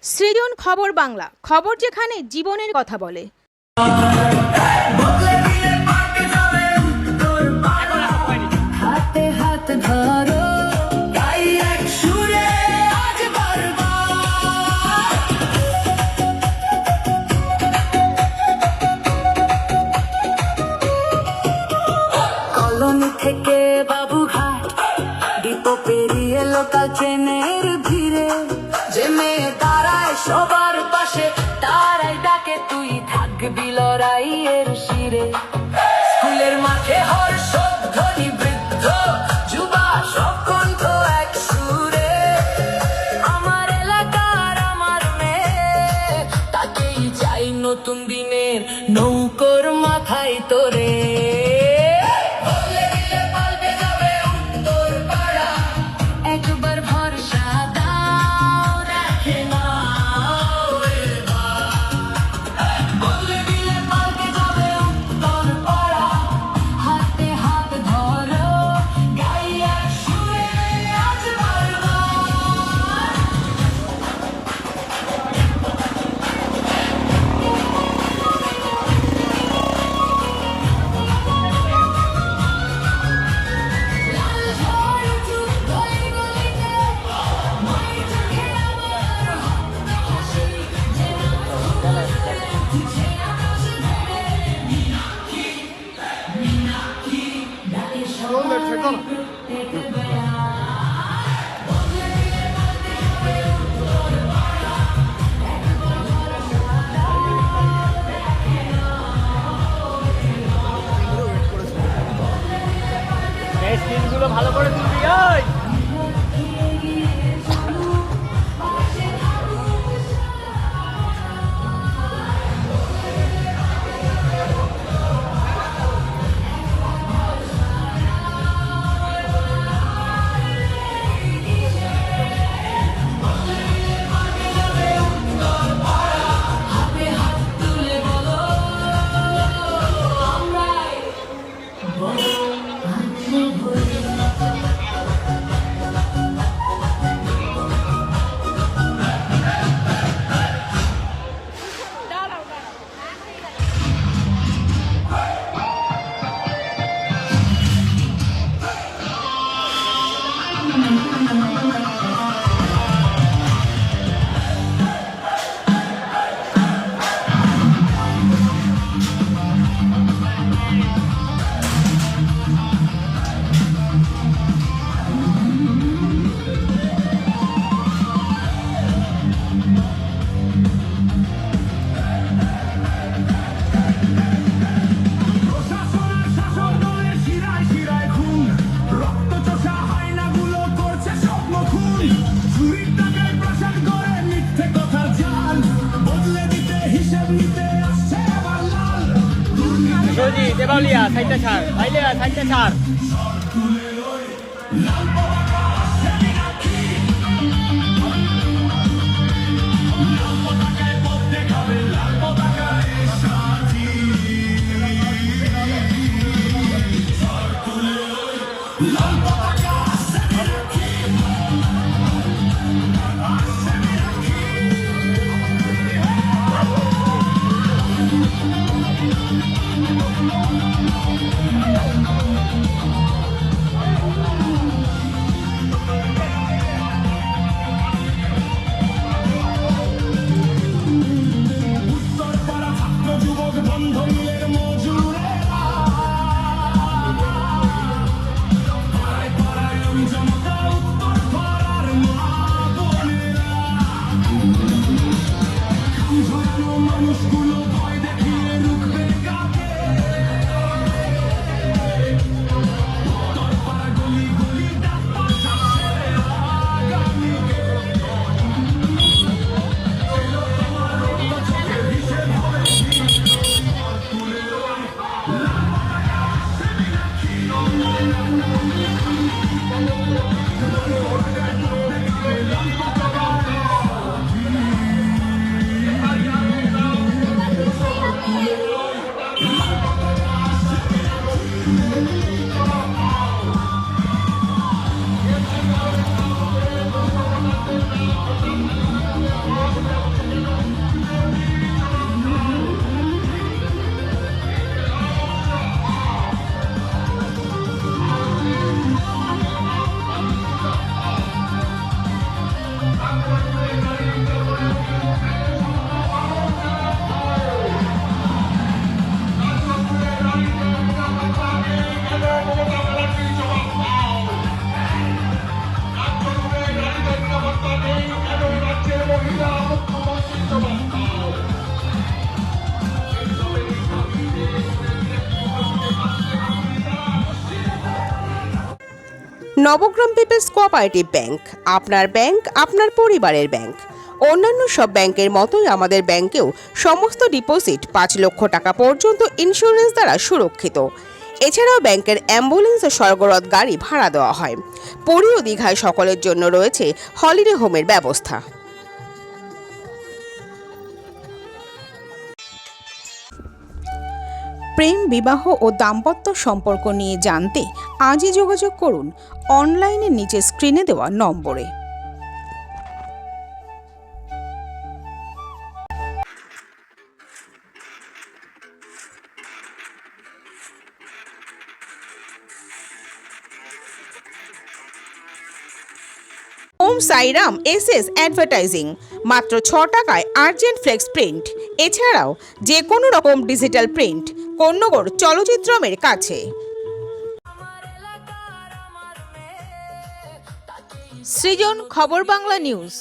সৃজন খবর বাংলা, খবর যেখানে জীবনের কথা বলে। কলোনি থেকে বাবুঘাট ডিপো পেরিয়ে লোকাল ট্রেনের ভিড়ে যে মেয়ে দাঁড়ায় সবার পাশে তারাই ডাকে তুই থাকবি লড়াইয়ের শিরে। স্কুলের মাঠে হর্ষধ্বনি, বৃদ্ধ যুবা সব কণ্ঠ এক সুরে। আমার এলাকার আমার মেয়ে, তাকেই চাই নতুন দিনের নৌকোর মাথায় তোরে। একবার ভরসা দাও, দেখে নাও এবার। বদলে দিলে পাল্টে যাবে উত্তর পাড়া। হাতে হাত ধরো, গাইয়ে এক সুরে আজ বারবার। লাল ঝড় যুদ্ধই গলিতে, মায়ের চোখে আমার হত হাসি। যে নাচ তুলতে তুঝে আকাশ ধরে। মীনাক্ষী, মীনাক্ষী, ডাকে সবাই প্রত্যেক বেলা। বদলে দিলে পাল্টে যাবে উত্তর পাড়া। একবার ভরসা দাও, দেখে এই স্ক্রিনগুলো ভালো করে তুলবি। ওই হাতে হাত তুলে বলো, আমরাই বলো আনছে ভরে। প্রশাসনের শাসন দলের শিরায় শিরায় খুন, রক্তচোষা হায়নাগুলো করছে স্বপ্ন খুন। চুরির টাকায় প্রাসাদ গড়ে মিথ্যে কথার জাল, বদলে দিতে হিসেব নিতে আসছে আবার লাল। সজি দেবাউলিয়া সাইডটা ছাড়, ভাইলিয়া সাইডটা ছাড়। নবগ্রাম পিপলস কোঅপারেটিভ ব্যাংক, আপনার ব্যাংক আপনার পরিবারের ব্যাংক। অন্যান্য সব ব্যাংকের মতোই আমাদের ব্যাংকেও সমস্ত ডিপোজিট 5 লক্ষ টাকা পর্যন্ত ইন্স্যুরেন্স দ্বারা সুরক্ষিত। এছাড়াও ব্যাংকের অ্যাম্বুলেন্স ও স্বর্গরথ গাড়ি ভাড়া দেওয়া হয়। পুরী ও দীঘায় সকলের জন্য রয়েছে হলিডে হোমের ব্যবস্থা। প্রেম, বিবাহ ও দাম্পত্য সম্পর্ক নিয়ে জানতে আজই যোগাযোগ করুন অনলাইনে নিচে স্ক্রিনে দেওয়া নম্বরে। ওম সাইরাম এসএস অ্যাডভার্টাইজিং, মাত্র 6 টাকায় আর্জেন্ট ফ্লেক্স প্রিন্ট। এছাড়াও যে কোনো রকম ডিজিটাল প্রিন্ট কোন্নগর চলচ্চিত্রমের কাছে। সৃজন, খবর বাংলা নিউজ।